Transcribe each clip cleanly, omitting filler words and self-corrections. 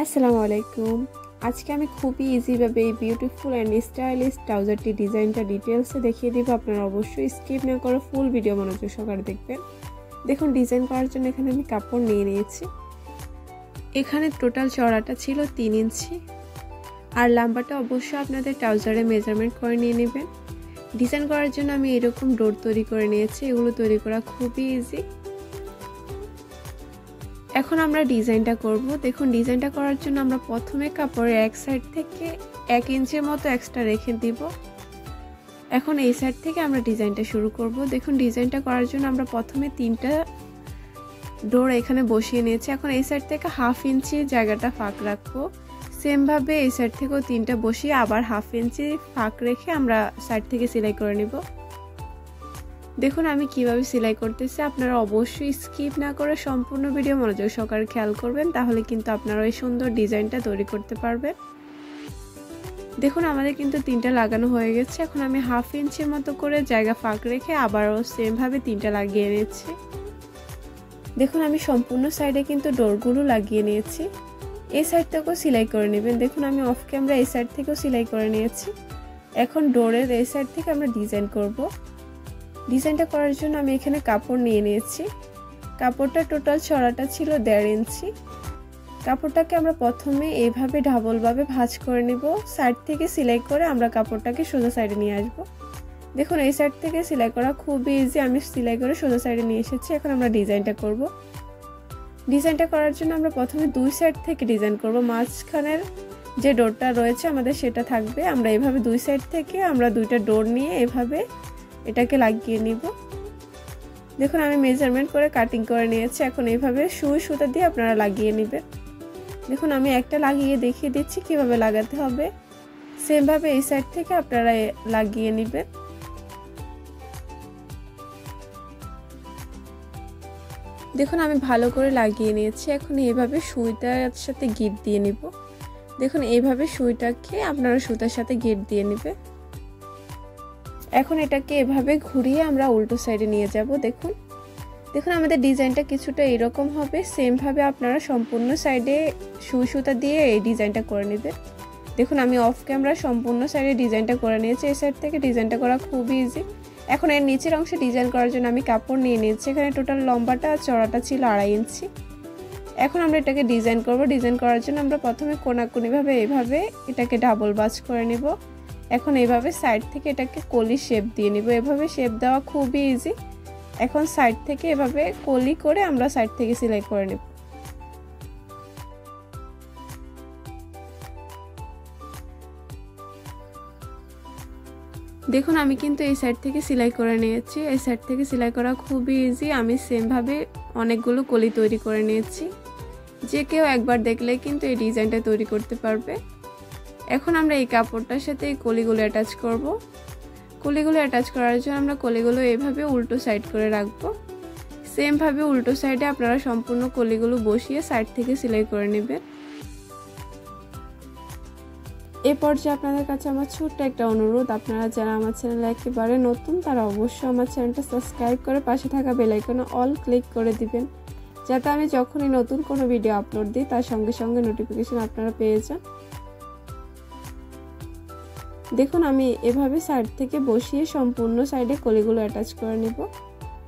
আসসালামু আলাইকুম। আজকে আমি খুবই ইজিভাবে এই বিউটিফুল অ্যান্ড স্টাইলিশ ট্রাউজারটি ডিজাইনটা ডিটেলসে দেখিয়ে দিব। আপনারা অবশ্যই স্কিপ না করে ফুল ভিডিও মনোযোগ সহকারে দেখবেন। দেখুন, ডিজাইন করার জন্য এখানে আমি কাপড় নিয়ে নিয়েছি। এখানে টোটাল চওড়াটা ছিল 3 ইঞ্চি, আর লম্বাটা অবশ্যই আপনাদের ট্রাউজারে মেজারমেন্ট করে নিয়ে নেবেন। ডিজাইন করার জন্য আমি এরকম ডোর তৈরি করে নিয়েছি। এগুলো তৈরি করা খুবই ইজি। এখন আমরা ডিজাইনটা করব। দেখুন, ডিজাইনটা করার জন্য আমরা প্রথমে কাপড়ের এক সাইড থেকে 1 ইঞ্চির মতো এক্সট্রা রেখে দিব। এখন এই সাইড থেকে আমরা ডিজাইনটা শুরু করব। দেখুন, ডিজাইনটা করার জন্য আমরা প্রথমে 3টা ডোর এখানে বসিয়ে নিয়েছি। এখন এই সাইড থেকে 1/2 ইঞ্চি জায়গাটা ফাঁক রাখবো। সেম ভাবে এই সাইড থেকেও 3টা বসিয়ে আবার 1/2 ইঞ্চি ফাঁক রেখে আমরা সাইড থেকে সেলাই করে নিব। দেখুন আমি কিভাবে সেলাই করতেছি, আপনারা অবশ্যই স্কিপ না করে সম্পূর্ণ ভিডিও মনোযোগ সহকারে খেয়াল করবেন, তাহলে কিন্তু আপনারা এই সুন্দর ডিজাইনটা তৈরি করতে পারবেন। দেখুন আমাদের কিন্তু 3টা লাগানো হয়ে গেছে। এখন আমি 1/2 ইঞ্চির মতো করে জায়গা ফাঁক রেখে আবারও সেম ভাবে 3টা লাগিয়ে নিয়েছি। দেখুন আমি সম্পূর্ণ সাইডে কিন্তু ডোরগুলো লাগিয়ে নিয়েছি। এই সাইড থেকেও সেলাই করে নেবেন। দেখুন আমি অফ ক্যামেরা এই সাইড থেকেও সেলাই করে নিয়েছি। এখন ডোরের এই সাইড থেকে আমরা ডিজাইন করব। ডিজাইনটা করার জন্য আমি এখানে কাপড় নিয়ে নিয়েছি। কাপড়টা টোটাল চড়াটা ছিল 1.5 ইঞ্চি। কাপড়টাকে আমরা প্রথমে এইভাবে ডাবলভাবে ভাঁজ করে নিব। সাইড থেকে সেলাই করে আমরা কাপড়টাকে সোজা সাইডে নিয়ে আসব। দেখুন এই সাইড থেকে সেলাই করা খুবই ইজি। আমি সেলাই করে সোজা সাইডে নিয়ে এসেছি। এখন আমরা ডিজাইনটা করব। ডিজাইনটা করার জন্য আমরা প্রথমে 2 সাইড থেকে ডিজাইন করব। মাঝখানের যে ডোরটা রয়েছে আমাদের সেটা থাকবে। আমরা এভাবে 2 সাইড থেকে আমরা 2টা ডোর নিয়ে এভাবে এটাকে লাগিয়ে নিব। দেখুন আমি মেজারমেন্ট করে কাটিং করে নিয়েছি। এখন এইভাবে সুই সুতা দিয়ে আপনারা লাগিয়ে নেবেন। দেখুন আমি একটা লাগিয়ে দেখিয়ে দিচ্ছি কিভাবে লাগাতে হবে। সেম ভাবে এই সাইড থেকে আপনারা লাগিয়ে নেবেন। দেখুন আমি ভালো করে লাগিয়ে নিয়েছি। এখন এইভাবে সুইটার সাথে গিট দিয়ে নিব। দেখুন এইভাবে সুইটাকে আপনারা সুতার সাথে গিট দিয়ে নেবেন। এখন এটাকে এভাবে ঘুরিয়ে আমরা উল্টো সাইডে নিয়ে যাব। দেখুন দেখুন আমাদের ডিজাইনটা কিছুটা এরকম হবে। সেম ভাবে আপনারা সম্পূর্ণ সাইডে সুই সুতা দিয়ে এই ডিজাইনটা করে নেবেন। দেখুন আমি অফ ক্যামেরা সম্পূর্ণ সাইডে ডিজাইনটা করে নিয়েছি। এই সাইড থেকে ডিজাইনটা করা খুবই ইজি। এখন এর নিচের অংশে ডিজাইন করার জন্য আমি কাপড় নিয়ে নিয়েছি। এখানে টোটাল লম্বাটা আর চড়াটা ছিল 2.5 ইঞ্চি। এখন আমরা এটাকে ডিজাইন করব। ডিজাইন করার জন্য আমরা প্রথমে কোনাকুনিভাবে এইভাবে এটাকে ডাবল ভাঁজ করে নেব। এখন এইভাবে সাইড থেকে এটাকে কলি শেপ দিয়ে নিব। এভাবে শেপ দেওয়া খুবই ইজি। এখন সাইড থেকে এভাবে কলি করে আমরা সাইড থেকে সেলাই করে নেব। দেখুন আমি কিন্তু এই সাইড থেকে সেলাই করে নিয়েছি। এই সাইড থেকে সেলাই করা খুবই ইজি। আমি সেম ভাবে অনেকগুলো কলি তৈরি করে নিয়েছি। যে কেউ একবার দেখলে কিন্তু এই ডিজাইনটা তৈরি করতে পারবে। এখন আমরা এই কাপড়টার সাথে এই কলিগুলো অ্যাটাচ করব। কলিগুলো অ্যাটাচ করার জন্য আমরা কলিগুলো এইভাবে উল্টো সাইড করে রাখবো। সেম ভাবে উল্টো সাইডে আপনারা সম্পূর্ণ কলিগুলো বসিয়ে সাইড থেকে সেলাই করে নেবেন। এই পর্যায়ে আপনাদের কাছে আমার ছোট্ট একটা অনুরোধ, আপনারা যারা আমার চ্যানেলে একেবারে নতুন তারা অবশ্যই আমার চ্যানেলটা সাবস্ক্রাইব করে পাশে থাকা বেল আইকনে অল ক্লিক করে দিবেন, যাতে আমি যখনই নতুন কোনো ভিডিও আপলোড দিই তার সঙ্গে সঙ্গে নোটিফিকেশন আপনারা পেয়ে যান। দেখুন আমি এভাবে সাইড থেকে বসিয়ে সম্পূর্ণ সাইডে কলিগুলো অ্যাটাচ করে নেব।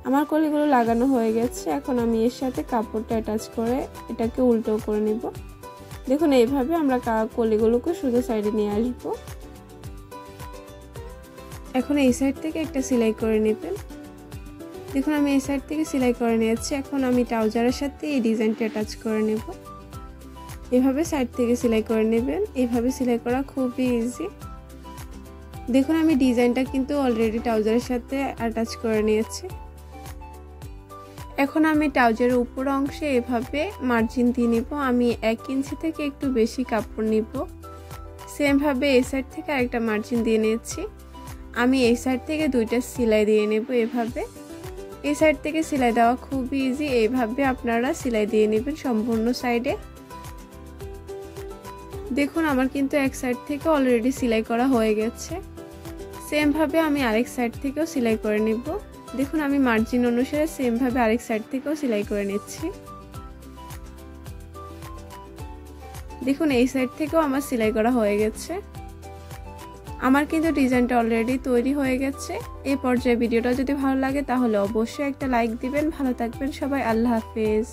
আমার কলিগুলো লাগানো হয়ে গেছে। এখন আমি এর সাথে কাপড়টা অ্যাটাচ করে এটাকে উল্টো করে নেব। দেখুন এইভাবে আমরা কলিগুলোকে সোজা সাইডে নিয়ে আসব। এখন এই সাইড থেকে একটা সেলাই করে নেবেন। দেখুন আমি এই সাইড থেকে সেলাই করে নিয়েছি। এখন আমি ট্রাউজারের সাথে এই ডিজাইনটা অ্যাটাচ করে নেব। এভাবে সাইড থেকে সেলাই করে নেবেন। এইভাবে সেলাই করা খুবই ইজি। দেখুন আমি ডিজাইনটা কিন্তু অলরেডি ট্রাউজারের সাথে অ্যাটাচ করে নিয়েছি। এখন আমি ট্রাউজারের উপর অংশে এভাবে মার্জিন দিয়ে নিব। আমি 1 ইঞ্চি থেকে একটু বেশি কাপড় নিব। সেম ভাবে এই সাইড থেকে আরেকটা মার্জিন দিয়ে নিয়েছি। আমি এই সাইড থেকে 2টা সেলাই দিয়ে নেব। এভাবে এই সাইড থেকে সেলাই দেওয়া খুবই ইজি। এইভাবে আপনারা সেলাই দিয়ে নেবেন সম্পূর্ণ সাইডে। দেখুন আমার কিন্তু এক সাইড থেকে অলরেডি সেলাই করা হয়ে গেছে। সেম ভাবে আমি আরেক সাইড থেকেও সেলাই করে নেব। দেখুন আমি মার্জিন অনুসারে সেম ভাবে আরেক সাইড থেকেও সেলাই করে নিচ্ছি। দেখুন এই সাইড থেকেও আমার সেলাই করা হয়ে গেছে। আমার কিন্তু ডিজাইনটা অলরেডি তৈরি হয়ে গেছে। এই পর্যায়ে ভিডিওটা যদি ভালো লাগে তাহলে অবশ্যই একটা লাইক দিবেন। ভালো থাকবেন সবাই, আল্লাহ হাফেজ।